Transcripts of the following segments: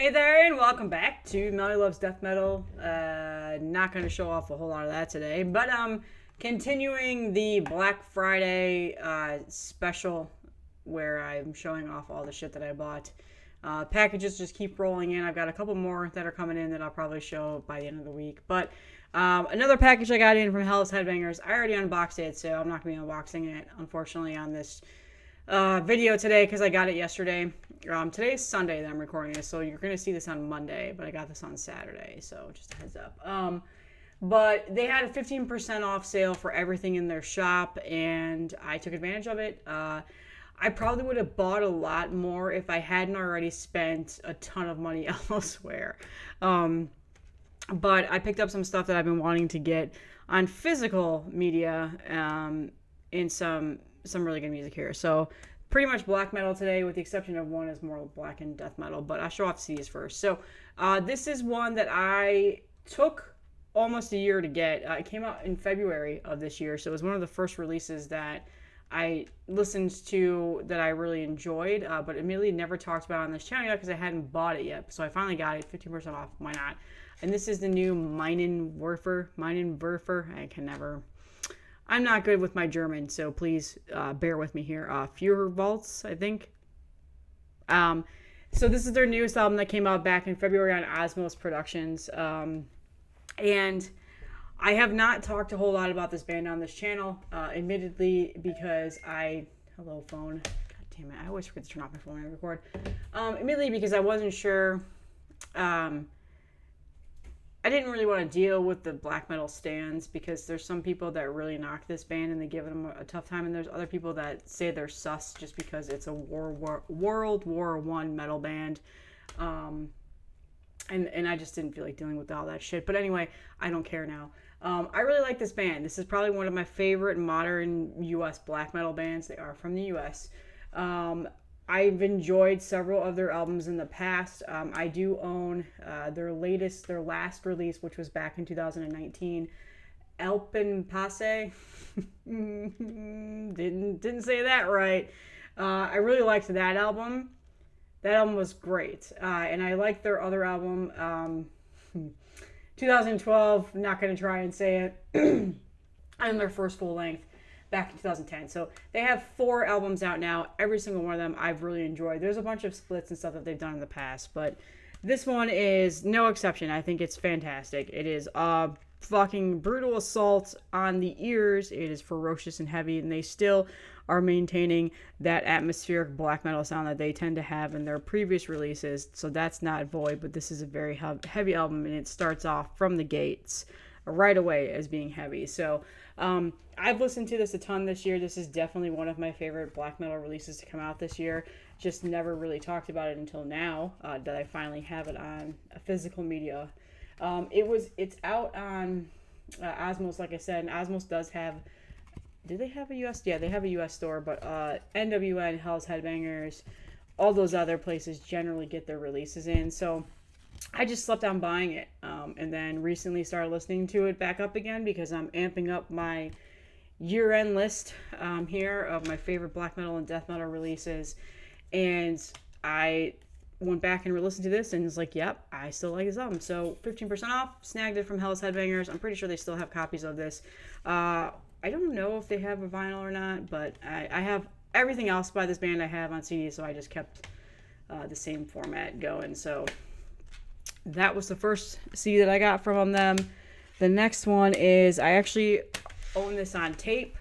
Hey there, and welcome back to Melly Loves Death Metal. Not going to show off a whole lot of that today, but continuing the Black Friday special where I'm showing off all the shit that I bought. Packages just keep rolling in. I've got a couple more that are coming in that I'll probably show by the end of the week. But another package I got in from Hells Headbangers. I already unboxed it, so I'm not going to be unboxing it, unfortunately, on this video today because I got it yesterday. Today's Sunday that I'm recording this, so you're going to see this on Monday, but I got this on Saturday, so just a heads up. But they had a 15% off sale for everything in their shop, and I took advantage of it. I probably would have bought a lot more if I hadn't already spent a ton of money elsewhere. But I picked up some stuff that I've been wanting to get on physical media, and some really good music here. So pretty much black metal today, with the exception of one is more black and death metal, but I'll show off CDs first. So this is one that I took almost a year to get. It came out in February of this year, so it was one of the first releases that I listened to that I really enjoyed, but immediately never talked about on this channel yet because I hadn't bought it yet. So I finally got it, 15% off, why not? And this is the new Minenwerfer. I'm not good with my German, so please bear with me here. Feuerwaltz, I think. So this is their newest album that came out back in February on Osmos Productions. And I have not talked a whole lot about this band on this channel, admittedly, because hello phone. God damn it, I always forget to turn off my phone when I record. Admittedly, because I wasn't sure. I didn't really want to deal with the black metal stands because there's some people that really knock this band and they give them a tough time, and there's other people that say they're sus just because it's a World War I metal band. And I just didn't feel like dealing with all that shit. But anyway, I don't care now. I really like this band. This is probably one of my favorite modern U.S. black metal bands. They are from the U.S. I've enjoyed several of their albums in the past. I do own their last release, which was back in 2019, Alpenpasse. didn't say that right. I really liked that album. That album was great, and I liked their other album, 2012. Not going to try and say it. And their first full length back in 2010. So they have 4 albums out now. Every single one of them I've really enjoyed. There's a bunch of splits and stuff that they've done in the past, but this one is no exception. I think it's fantastic. It is a fucking brutal assault on the ears. It is ferocious and heavy, and they still are maintaining that atmospheric black metal sound that they tend to have in their previous releases. So that's not void, but this is a very heavy album, and it starts off from the gates right away as being heavy. So I've listened to this a ton this year. This is definitely one of my favorite black metal releases to come out this year. Just never really talked about it until now that I finally have it on a physical media. It's out on Osmos, like I said, and Osmos does have. Do they have a US? Yeah, they have a US store, but NWN, Hells Headbangers, all those other places generally get their releases in. So I just slept on buying it, and then recently started listening to it back up again because I'm amping up my year-end list here of my favorite black metal and death metal releases, and I went back and re-listened to this and was like, yep, I still like this album. So 15% off, snagged it from Hells Headbangers. I'm pretty sure they still have copies of this. I don't know if they have a vinyl or not, but I have everything else by this band I have on CD, so I just kept the same format going. So that was the first CD that I got from them. The next one is, I actually own this on tape,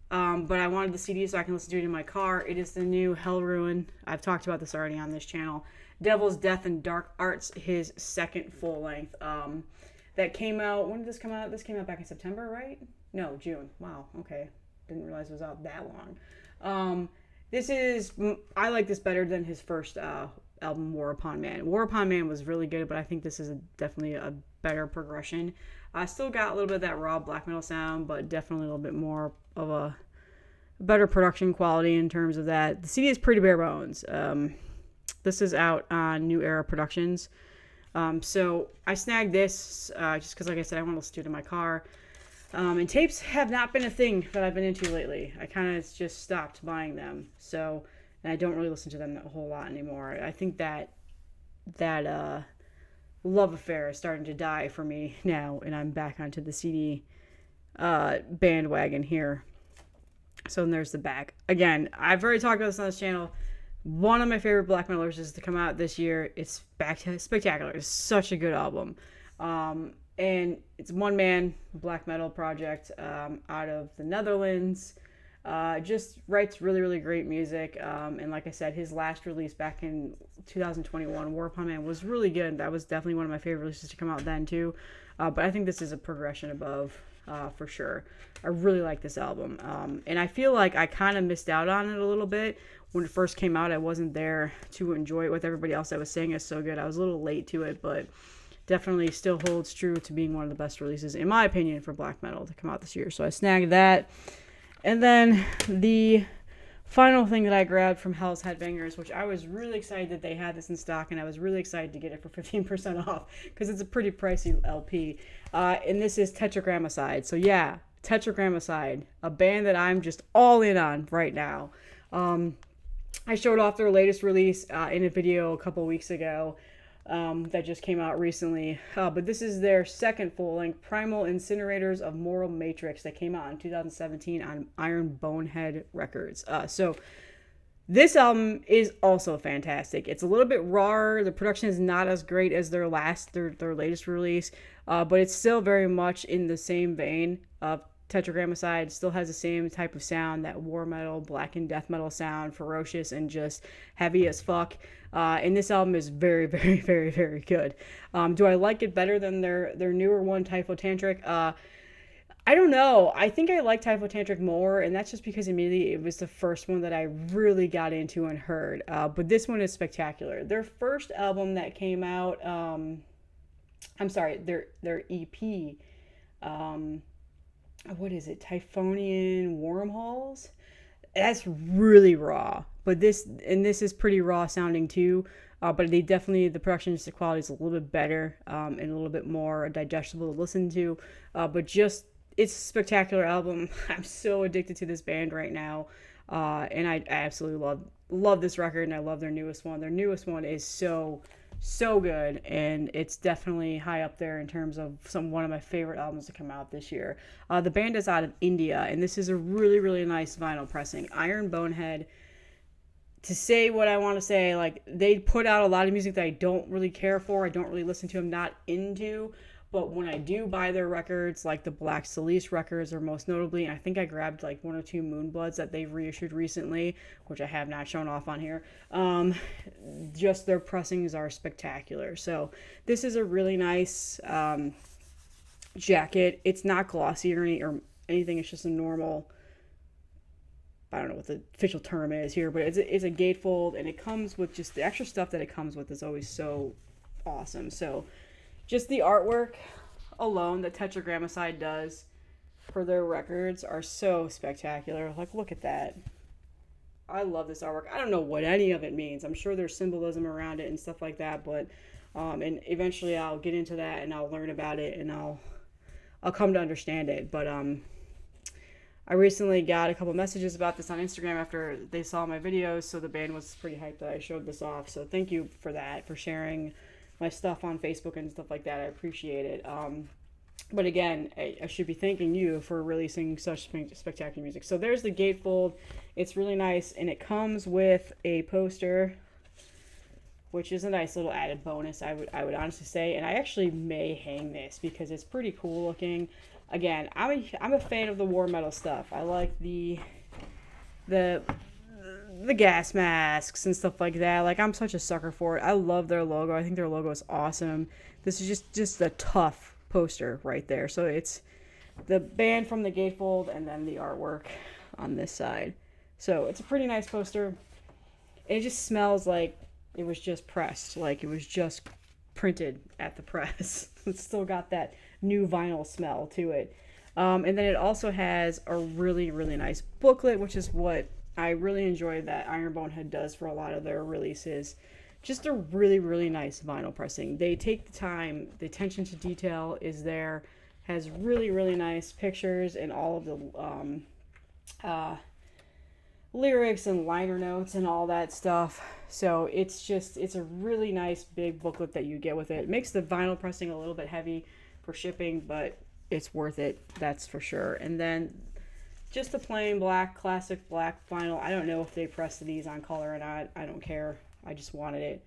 but I wanted the CD so I can listen to it in my car. It is the new Helleruin. I've talked about this already on this channel. Devil's Death and Dark Arts, his second full length. That came out, when did this come out? This came out back in September, right? No, June. Wow, okay. Didn't realize it was out that long. I like this better than his first album, War Upon Man. War Upon Man was really good, but I think this is definitely a better progression. I still got a little bit of that raw black metal sound, but definitely a little bit more of a better production quality in terms of that. The CD is pretty bare bones. This is out on New Era Productions. So I snagged this just because, like I said, I want to listen to it in my car. And tapes have not been a thing that I've been into lately. I kind of just stopped buying them. So, and I don't really listen to them a whole lot anymore. I think that that love affair is starting to die for me now, and I'm back onto the CD bandwagon here. So then there's the back. Again, I've already talked about this on this channel. One of my favorite black metal releases to come out this year. It's spectacular. It's such a good album. And it's one man black metal project out of the Netherlands. Just writes really, really great music. And like I said, his last release back in 2021, War Upon Man, was really good. That was definitely one of my favorite releases to come out then too. But I think this is a progression above for sure. I really like this album. And I feel like I kind of missed out on it a little bit. When it first came out, I wasn't there to enjoy it with everybody else that was saying it's so good. I was a little late to it, but definitely still holds true to being one of the best releases, in my opinion, for black metal to come out this year. So I snagged that. And then the final thing that I grabbed from Hells Headbangers, which I was really excited that they had this in stock, and I was really excited to get it for 15% off because it's a pretty pricey LP. And this is Tetragrammacide. So yeah, Tetragrammacide, a band that I'm just all in on right now. I showed off their latest release in a video a couple weeks ago that just came out recently. But this is their second full-length, Primal Incinerators of Moral Matrix, that came out in 2017 on Iron Bonehead Records. So this album is also fantastic. It's a little bit rawer. The production is not as great as their latest release, but it's still very much in the same vein of Tetragrammacide. Still has the same type of sound, that war metal, black and death metal sound, ferocious and just heavy as fuck. And this album is very, very, very, very good. Do I like it better than their newer one, Typhotantric? I don't know. I think I like Typhotantric more, and that's just because immediately it was the first one that I really got into and heard. But this one is spectacular. Their first album that came out, their EP, what is it? Typhonian Wormholes? That's really raw. But this is pretty raw sounding too. But they definitely, the production quality is a little bit better and a little bit more digestible to listen to. But just, it's a spectacular album. I'm so addicted to this band right now. And I absolutely love this record, and I love their newest one. Their newest one is so good, and it's definitely high up there in terms of one of my favorite albums to come out this year. The band is out of India, and this is a really, really nice vinyl pressing. Iron Bonehead, to say what I want to say, like, they put out a lot of music that I don't really care for, I don't really listen to, I'm not into, but when I do buy their records, like the Black Celeste records are most notably, and I think I grabbed like one or two Moonbloods that they've reissued recently, which I have not shown off on here. Just their pressings are spectacular. So this is a really nice jacket. It's not glossy or anything. It's just a normal, I don't know what the official term is here, but it's a gatefold, and it comes with just the extra stuff that it comes with is always so awesome. So just the artwork alone that Tetragrammacide does for their records are so spectacular. Like, look at that. I love this artwork. I don't know what any of it means. I'm sure there's symbolism around it and stuff like that, but and eventually I'll get into that and I'll learn about it and I'll come to understand it. But I recently got a couple messages about this on Instagram after they saw my videos, so the band was pretty hyped that I showed this off. So thank you for that, for sharing my stuff on Facebook and stuff like that. I appreciate it. But again, I should be thanking you for releasing such spectacular music. So there's the gatefold. It's really nice, and it comes with a poster, which is a nice little added bonus, I would honestly say. And I actually may hang this because it's pretty cool looking. Again, I'm a fan of the war metal stuff. I like the gas masks and stuff like that. Like, I'm such a sucker for it. I love their logo. I think their logo is awesome. This is just a tough poster right there. So it's the band from the gatefold and then the artwork on this side. So it's a pretty nice poster. It just smells like it was just pressed, like it was just printed at the press. It's still got that new vinyl smell to it. And then it also has a really, really nice booklet, which is what I really enjoy that Iron Bonehead does for a lot of their releases. Just a really, really nice vinyl pressing. They take the time. The attention to detail is there. Has really, really nice pictures and all of the lyrics and liner notes and all that stuff. So it's a really nice big booklet that you get with it. It makes the vinyl pressing a little bit heavy for shipping, but it's worth it, that's for sure. And then just the plain black, classic black vinyl. I don't know if they pressed these on color or not. I don't care. I just wanted it.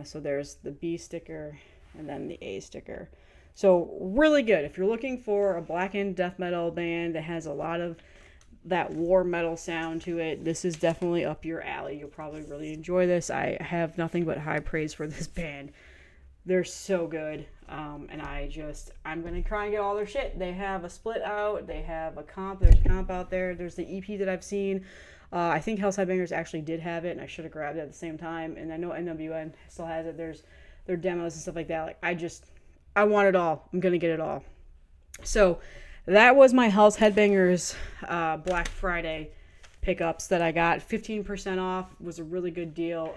So there's the B sticker and then the A sticker. So really good. If you're looking for a blackened death metal band that has a lot of that war metal sound to it, this is definitely up your alley. You'll probably really enjoy this. I have nothing but high praise for this band. They're so good. And I'm going to try and get all their shit. They have a split out. They have a comp. There's a comp out there. There's the EP that I've seen. I think Hells Headbangers actually did have it, and I should have grabbed it at the same time. And I know NWN still has it. There's their demos and stuff like that. I want it all. I'm going to get it all. So that was my Hells Headbangers Black Friday pickups that I got. 15% off was a really good deal.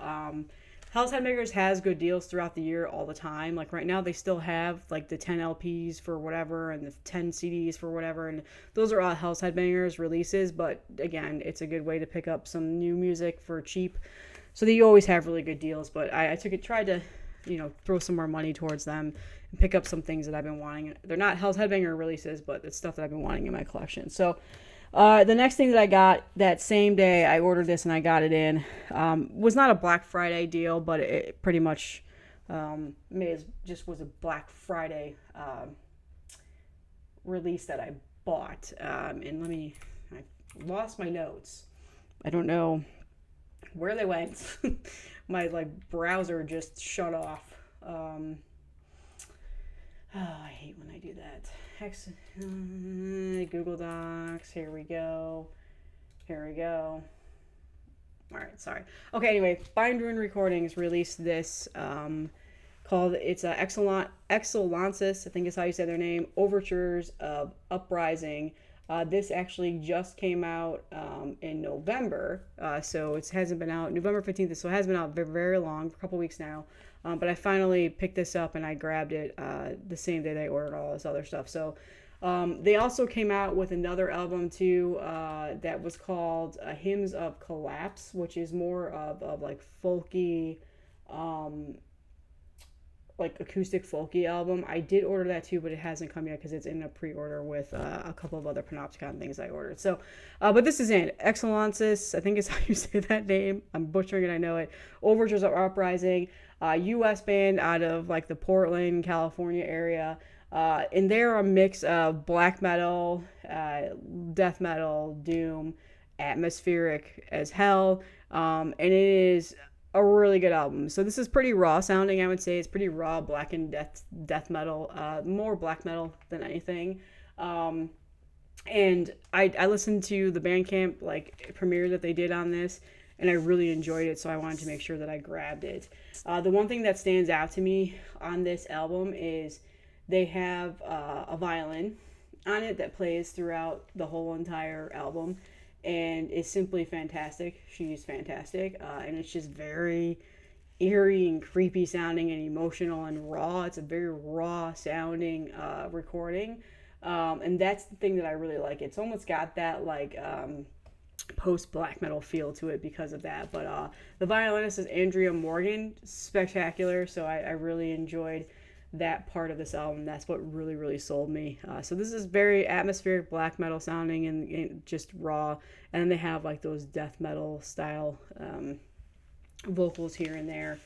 Hells Headbangers has good deals throughout the year all the time. Like right now they still have like the 10 LPs for whatever and the 10 CDs for whatever. And those are all Hells Headbangers releases. But again, it's a good way to pick up some new music for cheap. So they always have really good deals. But I tried to, throw some more money towards them and pick up some things that I've been wanting. They're not Hells Headbanger releases, but it's stuff that I've been wanting in my collection. So the next thing that I got that same day, I ordered this and I got it in. Was not a Black Friday deal, but it pretty much just was a Black Friday release that I bought. And I lost my notes. I don't know where they went. My browser just shut off. I hate when I do that. Google Docs. Here we go. All right, sorry. Okay, anyway, Bindrune Recordings released this called Exulansis, I think is how you say their name, Overtures of Uprising. This actually just came out in November, so it hasn't been out, November 15th, so it hasn't been out very, very long, for a couple weeks now. But I finally picked this up and I grabbed it the same day they ordered all this other stuff. So they also came out with another album too that was called Hymns of Collapse, which is more of like folky, like acoustic folky album. I did order that too, but it hasn't come yet because it's in a pre-order with a couple of other Panopticon things I ordered. So, but this is in Exulansis, I think is how you say that name. I'm butchering it, I know it. Overtures of Uprising, U.S. band out of like the Portland, California area. And they're a mix of black metal, death metal, doom, atmospheric as hell. And it is a really good album. So this is pretty raw sounding, I would say. It's pretty raw, blackened death metal, more black metal than anything. And I listened to the Bandcamp premiere that they did on this, and I really enjoyed it, so I wanted to make sure that I grabbed it. The one thing that stands out to me on this album is they have a violin on it that plays throughout the whole entire album, and it's simply fantastic. She's fantastic, and it's just very eerie and creepy sounding and emotional and raw. It's a very raw sounding recording, and that's the thing that I really like. It's almost got that post black metal feel to it because of that. But the violinist is Andrea Morgan, spectacular. So I really enjoyed that part of this album. That's what really, really sold me. So this is very atmospheric black metal sounding and just raw. And then they have like those death metal style vocals here and there.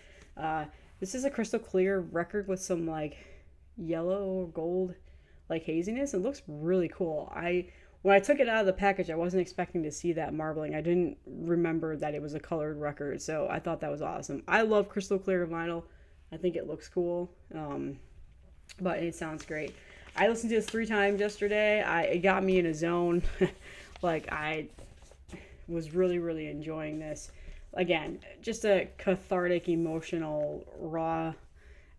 This is a crystal clear record with some like yellow or gold like haziness. It looks really cool. When I took it out of the package, I wasn't expecting to see that marbling. I didn't remember that it was a colored record, so I thought that was awesome. I love crystal clear vinyl. I think it looks cool, but it sounds great. I listened to this 3 times yesterday. It got me in a zone. I was really, really enjoying this. Again, just a cathartic, emotional, raw,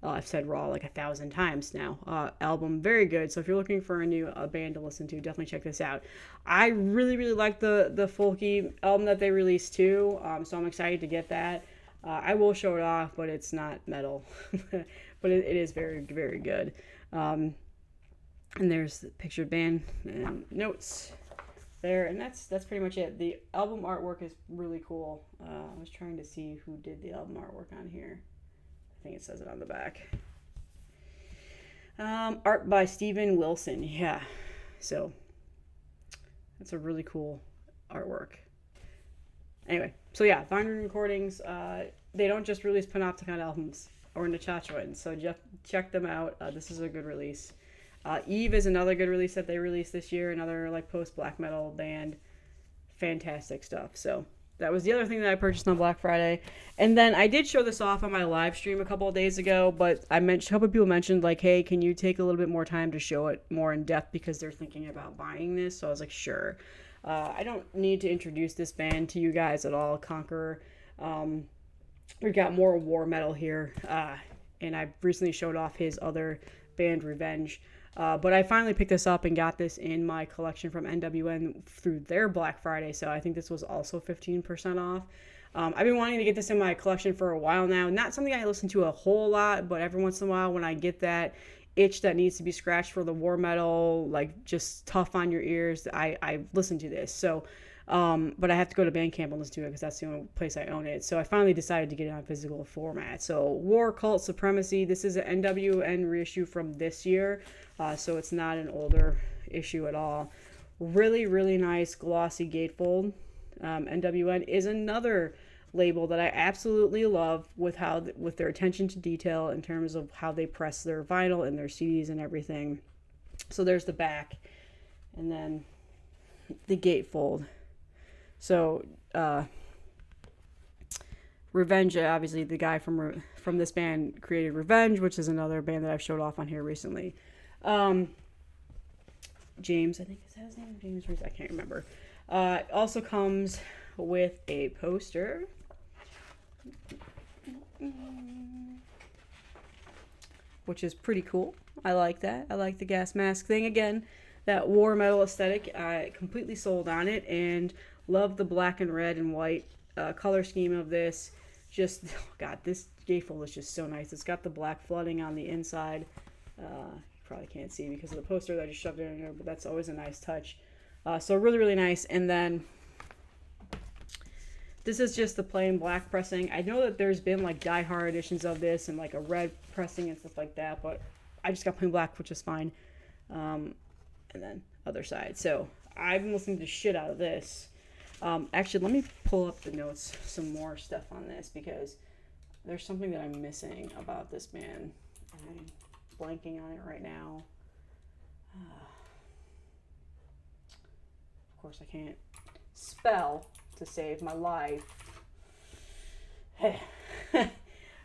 I've said raw like 1,000 times now, album. Very good. So if you're looking for a band to listen to, definitely check this out. I really, really like the folky album that they released too, so I'm excited to get that. I will show it off, but it's not metal. But it is very, very good. And there's the pictured band and notes. there, and that's pretty much it. The album artwork is really cool. I was trying to see who did the album artwork on here. I think it says it on the back. Art by Steven Wilson. Yeah, so that's a really cool artwork. Anyway, so yeah, Bindrune Recordings. They don't just release Panopticon albums or Nachachwin, so check them out. This is a good release. Eve is another good release that they released this year. Another like post black metal band. Fantastic stuff. So that was the other thing that I purchased on Black Friday. And then I did show this off on my live stream a couple of days ago, but a couple of people mentioned like, hey, can you take a little bit more time to show it more in depth because they're thinking about buying this? So I was like, sure. I don't need to introduce this band to you guys at all. Conqueror. We've got more war metal here. And I recently showed off his other band, Revenge. But I finally picked this up and got this in my collection from NWN through their Black Friday, so I think this was also 15% off. I've been wanting to get this in my collection for a while now. Not something I listen to a whole lot, but every once in a while when I get that itch that needs to be scratched for the war metal, like just tough on your ears, I listen to this. So, but I have to go to Bandcamp and listen to it because that's the only place I own it. So I finally decided to get it on physical format. So War, Cult, Supremacy. This is an NWN reissue from this year. So it's not an older issue at all. Really, really nice glossy gatefold. NWN is another label that I absolutely love with their attention to detail in terms of how they press their vinyl and their CDs and everything. So there's the back, and then the gatefold. So Revenge, obviously the guy from this band created Revenge, which is another band that I've showed off on here recently. James, I think is that his name? James Reese, I can't remember. Also comes with a poster. Which is pretty cool. I like that. I like the gas mask thing. Again, that war metal aesthetic. I completely sold on it and love the black and red and white color scheme of this. Just, oh God, this gatefold is just so nice. It's got the black flooding on the inside. Probably can't see because of the poster that I just shoved it in there, but that's always a nice touch. So really, really nice. And then this is just the plain black pressing. I know that there's been like die-hard editions of this and like a red pressing and stuff like that, but I just got plain black, which is fine. And then other side. So I've been listening to shit out of this. Actually, let me pull up the notes, some more stuff on this because there's something that I'm missing about this band. I'm blanking on it right now. Of course, I can't spell to save my life.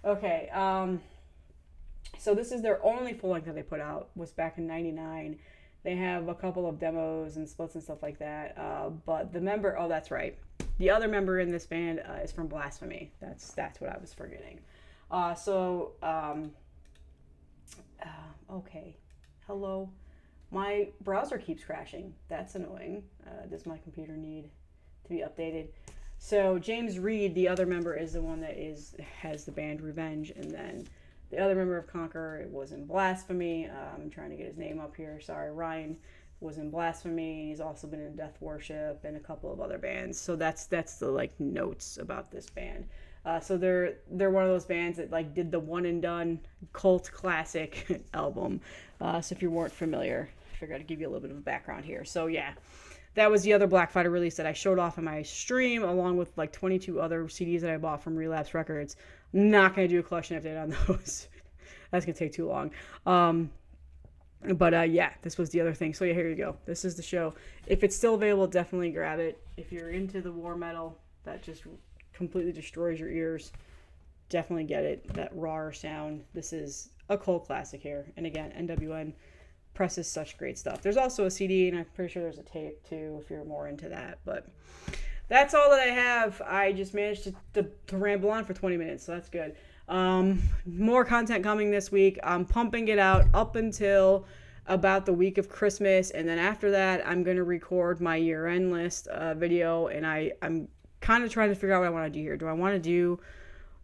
Okay, so this is their only full length that they put out, was back in '99. They have a couple of demos and splits and stuff like that, but the member, oh, that's right. The other member in this band is from Blasphemy. That's what I was forgetting. Okay. Hello. My browser keeps crashing. That's annoying. Does my computer need to be updated? So James Reed, the other member, is the one that has the band Revenge, and then the other member of Conqueror was in Blasphemy. I'm trying to get his name up here. Sorry, Ryan was in Blasphemy. He's also been in Death Worship and a couple of other bands. So that's the like notes about this band. So they're one of those bands that like did the one and done cult classic album. So if you weren't familiar, I figured I'd give you a little bit of a background here. So yeah, that was the other Black Friday release that I showed off in my stream, along with like 22 other CDs that I bought from Relapse Records. I'm not gonna do a collection update on those. That's gonna take too long. But yeah, this was the other thing. So yeah, here you go. This is the show. If it's still available, definitely grab it. If you're into the war metal that just completely destroys your ears, definitely get it. That rawer sound. This is a cult classic here. And again, NWN presses such great stuff. There's also a CD, and I'm pretty sure there's a tape too if you're more into that. But that's all that I have. I just managed to ramble on for 20 minutes, so that's good. More content coming this week. I'm pumping it out up until about the week of Christmas, and then after that, I'm going to record my year-end list video, and I'm kind of trying to figure out what I want to do here. Do I want to do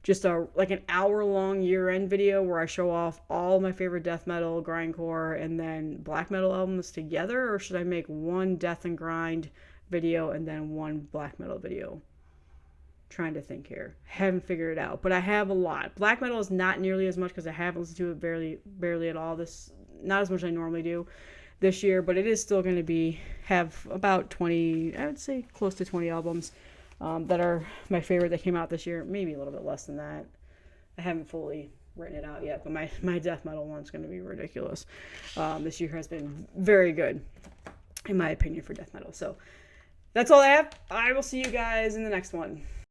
just an hour-long year-end video where I show off all my favorite death metal, grindcore, and then black metal albums together, or should I make one death and grind video and then one black metal video. Trying to think here. Haven't figured it out, but I have a lot. Black metal is not nearly as much because I haven't listened to it barely at all. Not as much as I normally do this year, but it is still going to have about 20, I would say close to 20 albums that are my favorite that came out this year. Maybe a little bit less than that. I haven't fully written it out yet, but my death metal one's going to be ridiculous. This year has been very good, in my opinion, for death metal. So that's all I have. I will see you guys in the next one.